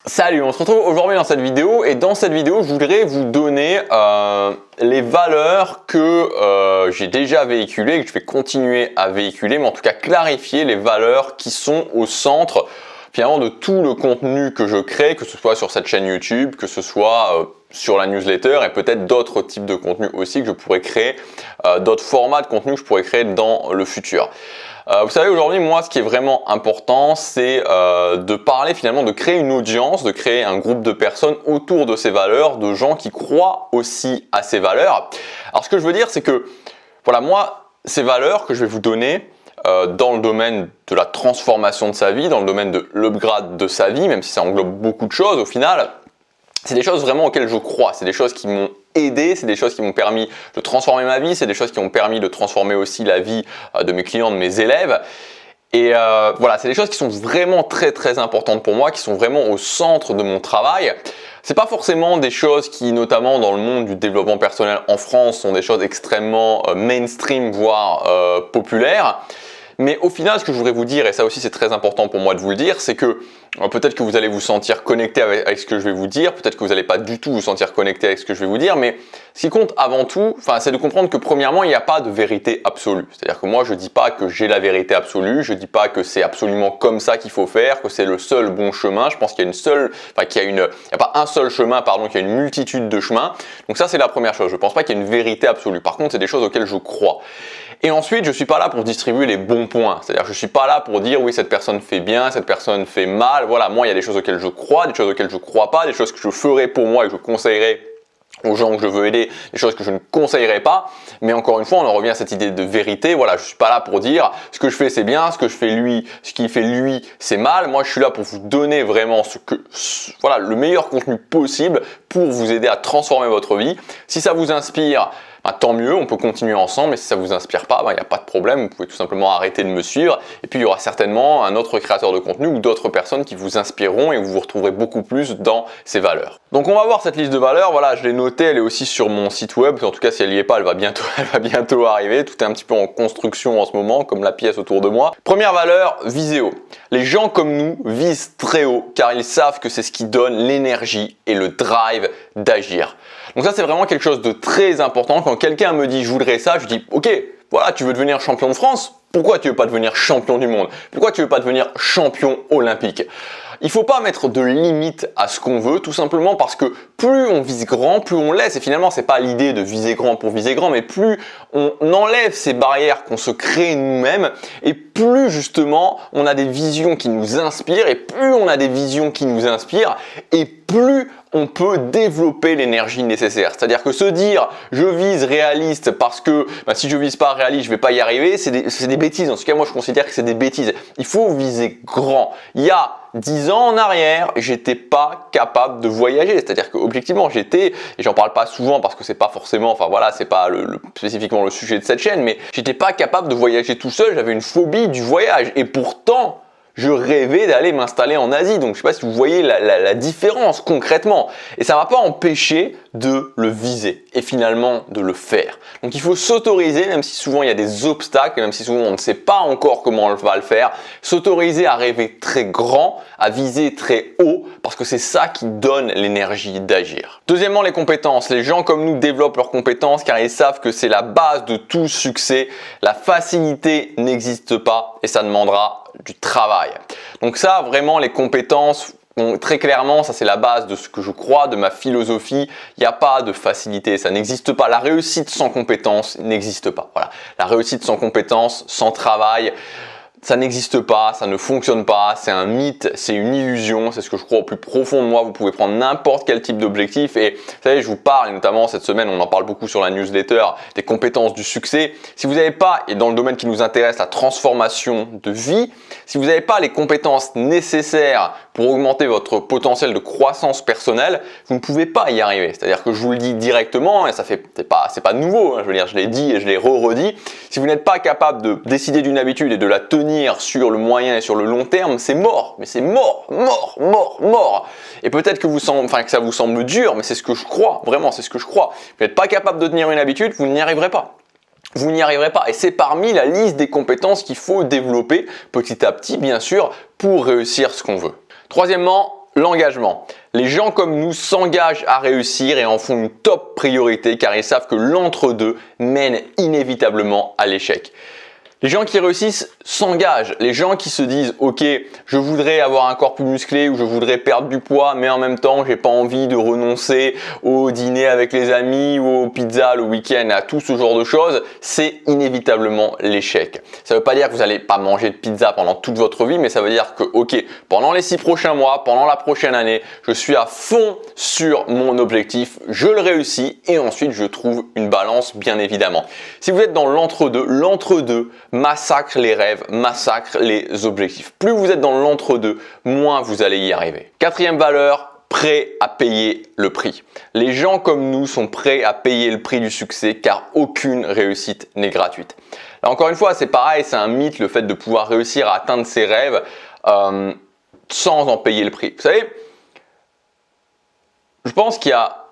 Salut, on se retrouve aujourd'hui dans cette vidéo et dans cette vidéo je voudrais vous donner les valeurs que j'ai déjà véhiculées et que je vais continuer à véhiculer, mais en tout cas clarifier les valeurs qui sont au centre finalement de tout le contenu que je crée, que ce soit sur cette chaîne YouTube, que ce soit sur la newsletter et peut-être d'autres types de contenus aussi que je pourrais créer, d'autres formats de contenu que je pourrais créer dans le futur. Vous savez, aujourd'hui, moi, ce qui est vraiment important, c'est de parler finalement, de créer une audience, de créer un groupe de personnes autour de ces valeurs, de gens qui croient aussi à ces valeurs. Alors, ce que je veux dire, c'est que, voilà, moi, ces valeurs que je vais vous donner dans le domaine de la transformation de sa vie, dans le domaine de l'upgrade de sa vie, même si ça englobe beaucoup de choses au final, c'est des choses vraiment auxquelles je crois, c'est des choses qui m'ont aidé, c'est des choses qui m'ont permis de transformer ma vie, c'est des choses qui m'ont permis de transformer aussi la vie de mes clients, de mes élèves. Et voilà, c'est des choses qui sont vraiment très importantes pour moi, qui sont vraiment au centre de mon travail. C'est pas forcément des choses qui, notamment dans le monde du développement personnel en France, sont des choses extrêmement mainstream, voire populaires. Mais au final, ce que je voudrais vous dire, et ça aussi c'est très important pour moi de vous le dire, c'est que peut-être que vous allez vous sentir connecté avec ce que je vais vous dire, peut-être que vous n'allez pas du tout vous sentir connecté avec ce que je vais vous dire, mais ce qui compte avant tout, c'est de comprendre que premièrement, il n'y a pas de vérité absolue. C'est-à-dire que moi, je ne dis pas que j'ai la vérité absolue, je ne dis pas que c'est absolument comme ça qu'il faut faire, que c'est le seul bon chemin. Je pense qu'il y a il n'y a pas un seul chemin, pardon, qu'il y a une multitude de chemins. Donc ça, c'est la première chose. Je ne pense pas qu'il y ait une vérité absolue. Par contre, c'est des choses auxquelles je crois. Et ensuite, je ne suis pas là pour distribuer les bons points. C'est-à-dire que je ne suis pas là pour dire oui, cette personne fait bien, cette personne fait mal. Voilà, moi, il y a des choses auxquelles je crois, des choses auxquelles je ne crois pas, des choses que je ferai pour moi et que je conseillerais aux gens que je veux aider, des choses que je ne conseillerais pas. Mais encore une fois, on en revient à cette idée de vérité. Voilà, je suis pas là pour dire ce que je fais c'est bien, ce qu'il fait lui c'est mal. Moi, je suis là pour vous donner vraiment le meilleur contenu possible pour vous aider à transformer votre vie. Si ça vous inspire, tant mieux, on peut continuer ensemble, mais si ça ne vous inspire pas, il n'y a pas de problème, vous pouvez tout simplement arrêter de me suivre et puis il y aura certainement un autre créateur de contenu ou d'autres personnes qui vous inspireront et vous vous retrouverez beaucoup plus dans ces valeurs. Donc on va voir cette liste de valeurs, voilà, je l'ai notée, elle est aussi sur mon site web, en tout cas si elle n'y est pas, elle va bientôt arriver, tout est un petit peu en construction en ce moment, comme la pièce autour de moi. Première valeur, viser haut. Les gens comme nous visent très haut car ils savent que c'est ce qui donne l'énergie et le drive d'agir. Donc ça c'est vraiment quelque chose de très important. Quand quelqu'un me dit je voudrais ça, je dis ok, voilà, tu veux devenir champion de France, pourquoi tu veux pas devenir champion du monde? Pourquoi tu veux pas devenir champion olympique? Il ne faut pas mettre de limite à ce qu'on veut, tout simplement parce que plus on vise grand, plus on laisse. Et finalement, c'est pas l'idée de viser grand pour viser grand, mais plus on enlève ces barrières qu'on se crée nous-mêmes, et plus justement on a des visions qui nous inspirent, et plus on a des visions qui nous inspirent, et plus on peut développer l'énergie nécessaire. C'est-à-dire que se dire je vise réaliste parce que si je vise pas réaliste, je vais pas y arriver, c'est des bêtises. En tout cas, moi je considère que c'est des bêtises. Il faut viser grand. Il y a 10 ans en arrière, j'étais pas capable de voyager. C'est-à-dire qu'objectivement, et j'en parle pas souvent parce que c'est pas forcément, c'est pas spécifiquement le sujet de cette chaîne, mais j'étais pas capable de voyager tout seul. J'avais une phobie du voyage et pourtant, je rêvais d'aller m'installer en Asie. Donc, je ne sais pas si vous voyez la différence concrètement. Et ça ne m'a pas empêché de le viser et finalement de le faire. Donc, il faut s'autoriser, même si souvent il y a des obstacles, même si souvent on ne sait pas encore comment on va le faire, s'autoriser à rêver très grand, à viser très haut, parce que c'est ça qui donne l'énergie d'agir. Deuxièmement, les compétences. Les gens comme nous développent leurs compétences car ils savent que c'est la base de tout succès. La facilité n'existe pas et ça demandera du travail. Donc ça, vraiment, les compétences, très clairement, ça c'est la base de ce que je crois, de ma philosophie. Il n'y a pas de facilité, ça n'existe pas. La réussite sans compétences n'existe pas. Voilà. La réussite sans compétences, sans travail, ça n'existe pas, ça ne fonctionne pas, c'est un mythe, c'est une illusion, c'est ce que je crois au plus profond de moi. Vous pouvez prendre n'importe quel type d'objectif et vous savez, je vous parle, et notamment cette semaine, on en parle beaucoup sur la newsletter, des compétences du succès. Si vous n'avez pas, et dans le domaine qui nous intéresse, la transformation de vie, si vous n'avez pas les compétences nécessaires pour augmenter votre potentiel de croissance personnelle, vous ne pouvez pas y arriver. C'est-à-dire que je vous le dis directement, et c'est pas nouveau, je veux dire, je l'ai dit et je l'ai redit, si vous n'êtes pas capable de décider d'une habitude et de la tenir sur le moyen et sur le long terme, c'est mort. Mais c'est mort. Et peut-être que ça vous semble dur, mais c'est ce que je crois. Vraiment, c'est ce que je crois. Vous n'êtes pas capable de tenir une habitude, vous n'y arriverez pas. Vous n'y arriverez pas. Et c'est parmi la liste des compétences qu'il faut développer petit à petit, bien sûr, pour réussir ce qu'on veut. Troisièmement, L'engagement. Les gens comme nous s'engagent à réussir et en font une top priorité car ils savent que l'entre-deux mène inévitablement à l'échec. Les gens qui réussissent s'engagent. Les gens qui se disent « Ok, je voudrais avoir un corps plus musclé ou je voudrais perdre du poids, mais en même temps, j'ai pas envie de renoncer au dîner avec les amis ou aux pizzas le week-end, à tout ce genre de choses », c'est inévitablement l'échec. Ça ne veut pas dire que vous n'allez pas manger de pizza pendant toute votre vie, mais ça veut dire que ok, pendant les 6 prochains mois, pendant la prochaine année, je suis à fond sur mon objectif, je le réussis et ensuite je trouve une balance bien évidemment. Si vous êtes dans l'entre-deux massacre les rêves, massacre les objectifs. Plus vous êtes dans l'entre-deux, moins vous allez y arriver. Quatrième valeur, prêt à payer le prix. Les gens comme nous sont prêts à payer le prix du succès car aucune réussite n'est gratuite. Là encore une fois, c'est pareil, c'est un mythe le fait de pouvoir réussir à atteindre ses rêves sans en payer le prix. Vous savez, je pense qu'il y a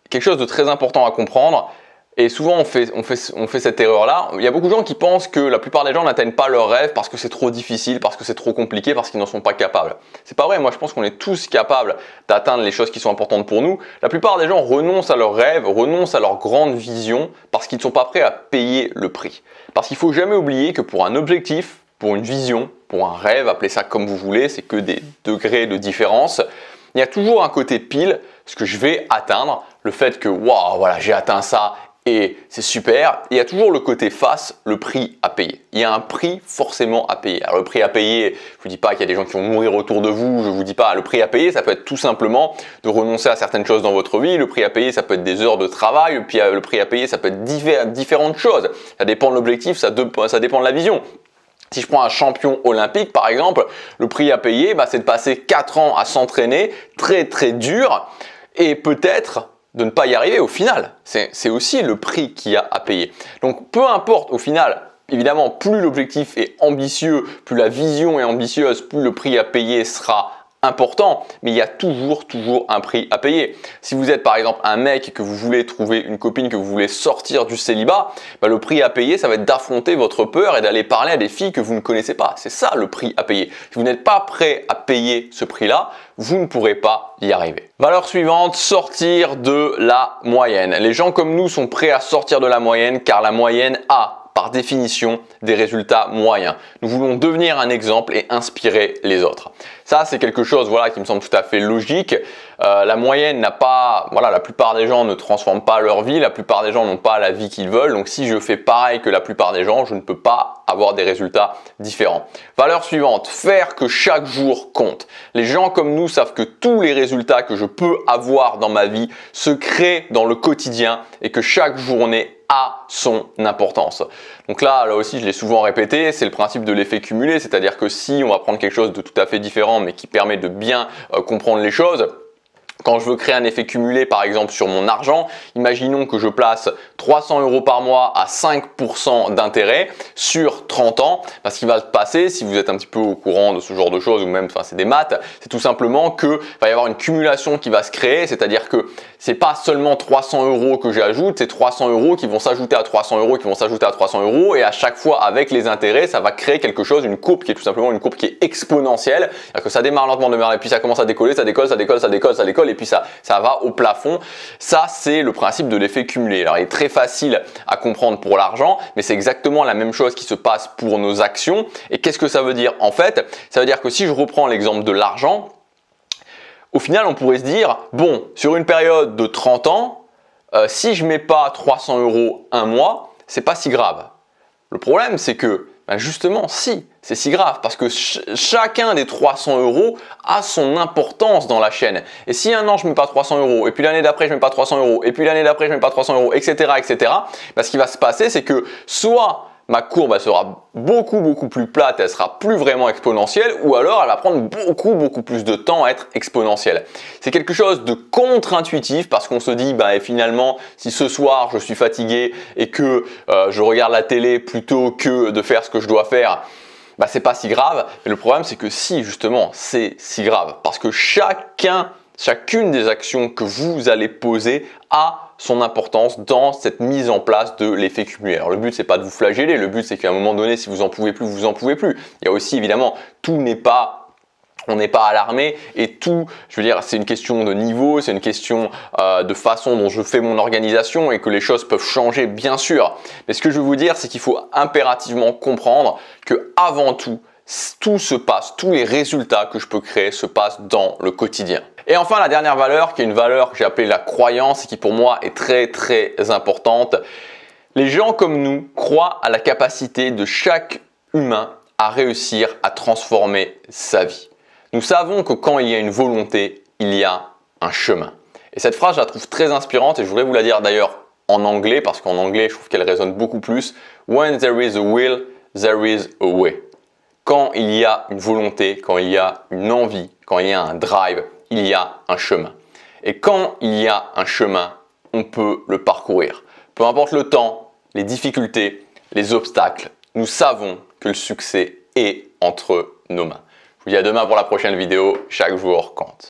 quelque chose de très important à comprendre. Et souvent, on fait cette erreur-là. Il y a beaucoup de gens qui pensent que la plupart des gens n'atteignent pas leurs rêves parce que c'est trop difficile, parce que c'est trop compliqué, parce qu'ils n'en sont pas capables. C'est pas vrai. Moi, je pense qu'on est tous capables d'atteindre les choses qui sont importantes pour nous. La plupart des gens renoncent à leurs rêves, renoncent à leur grande vision parce qu'ils ne sont pas prêts à payer le prix. Parce qu'il ne faut jamais oublier que pour un objectif, pour une vision, pour un rêve, appelez ça comme vous voulez, c'est que des degrés de différence. Il y a toujours un côté pile, ce que je vais atteindre, le fait que waouh, voilà, j'ai atteint ça. Et c'est super, il y a toujours le côté face, le prix à payer. Il y a un prix forcément à payer. Alors le prix à payer, je ne vous dis pas qu'il y a des gens qui vont mourir autour de vous, je ne vous dis pas le prix à payer, ça peut être tout simplement de renoncer à certaines choses dans votre vie. Le prix à payer, ça peut être des heures de travail, le prix à payer, ça peut être différentes choses. Ça dépend de l'objectif, ça dépend de la vision. Si je prends un champion olympique par exemple, le prix à payer, c'est de passer 4 ans à s'entraîner très dur et peut-être de ne pas y arriver au final. C'est aussi le prix qu'il y a à payer. Donc peu importe au final, évidemment plus l'objectif est ambitieux, plus la vision est ambitieuse, plus le prix à payer sera important, mais il y a toujours un prix à payer. Si vous êtes par exemple un mec et que vous voulez trouver une copine, que vous voulez sortir du célibat, le prix à payer, ça va être d'affronter votre peur et d'aller parler à des filles que vous ne connaissez pas. C'est ça le prix à payer. Si vous n'êtes pas prêt à payer ce prix-là, vous ne pourrez pas y arriver. Valeur suivante, sortir de la moyenne. Les gens comme nous sont prêts à sortir de la moyenne car la moyenne a par définition des résultats moyens. Nous voulons devenir un exemple et inspirer les autres. Ça, c'est quelque chose qui me semble tout à fait logique. La moyenne n'a pas, la plupart des gens ne transforment pas leur vie, la plupart des gens n'ont pas la vie qu'ils veulent. Donc si je fais pareil que la plupart des gens, je ne peux pas avoir des résultats différents. Valeur suivante, faire que chaque jour compte. Les gens comme nous savent que tous les résultats que je peux avoir dans ma vie se créent dans le quotidien et que chaque journée a son importance. Donc là aussi, je l'ai souvent répété, c'est le principe de l'effet cumulé, c'est-à-dire que si on va prendre quelque chose de tout à fait différent mais qui permet de bien comprendre les choses, quand je veux créer un effet cumulé par exemple sur mon argent, imaginons que je place 300 € par mois à 5% d'intérêt sur 30 ans. Ce qui va se passer, si vous êtes un petit peu au courant de ce genre de choses ou même c'est des maths, c'est tout simplement que va y avoir une cumulation qui va se créer, c'est-à-dire que c'est pas seulement 300 € que j'ajoute, c'est 300 € qui vont s'ajouter à 300 € qui vont s'ajouter à 300 € et à chaque fois avec les intérêts, ça va créer quelque chose, une courbe qui est tout simplement une courbe qui est exponentielle, c'est-à-dire que ça démarre lentement, et puis ça commence à décoller, ça décolle et puis ça va au plafond. Ça, c'est le principe de l'effet cumulé. Alors, il est très facile à comprendre pour l'argent, mais c'est exactement la même chose qui se passe pour nos actions. Et qu'est-ce que ça veut dire? En fait, ça veut dire que si je reprends l'exemple de l'argent, au final, on pourrait se dire, bon, sur une période de 30 ans, si je mets pas 300 € un mois, c'est pas si grave. Le problème, c'est que justement, si, c'est si grave parce que chacun des 300 € a son importance dans la chaîne. Et si un an je ne mets pas 300 € et puis l'année d'après je ne mets pas 300 € et puis l'année d'après je ne mets pas 300 €, etc., ce qui va se passer, c'est que soit ma courbe elle sera beaucoup plus plate, elle sera plus vraiment exponentielle, ou alors elle va prendre beaucoup plus de temps à être exponentielle. C'est quelque chose de contre-intuitif parce qu'on se dit finalement si ce soir je suis fatigué et que je regarde la télé plutôt que de faire ce que je dois faire, c'est pas si grave. Mais le problème c'est que si justement c'est si grave parce que chacune des actions que vous allez poser a son importance dans cette mise en place de l'effet cumulé. Alors le but c'est pas de vous flageller, le but c'est qu'à un moment donné si vous en pouvez plus, vous en pouvez plus. Il y a aussi évidemment tout n'est pas on n'est pas alarmé et tout, je veux dire, c'est une question de niveau, c'est une question de façon dont je fais mon organisation et que les choses peuvent changer bien sûr. Mais ce que je veux vous dire, c'est qu'il faut impérativement comprendre que avant tout se passe, tous les résultats que je peux créer se passent dans le quotidien. Et enfin, la dernière valeur, qui est une valeur que j'ai appelée la croyance et qui pour moi est très très importante. Les gens comme nous croient à la capacité de chaque humain à réussir à transformer sa vie. Nous savons que quand il y a une volonté, il y a un chemin. Et cette phrase, je la trouve très inspirante et je voudrais vous la dire d'ailleurs en anglais parce qu'en anglais, je trouve qu'elle résonne beaucoup plus. When there is a will, there is a way. Quand il y a une volonté, quand il y a une envie, quand il y a un drive, il y a un chemin. Et quand il y a un chemin, on peut le parcourir. Peu importe le temps, les difficultés, les obstacles, nous savons que le succès est entre nos mains. Je vous dis à demain pour la prochaine vidéo. Chaque jour compte.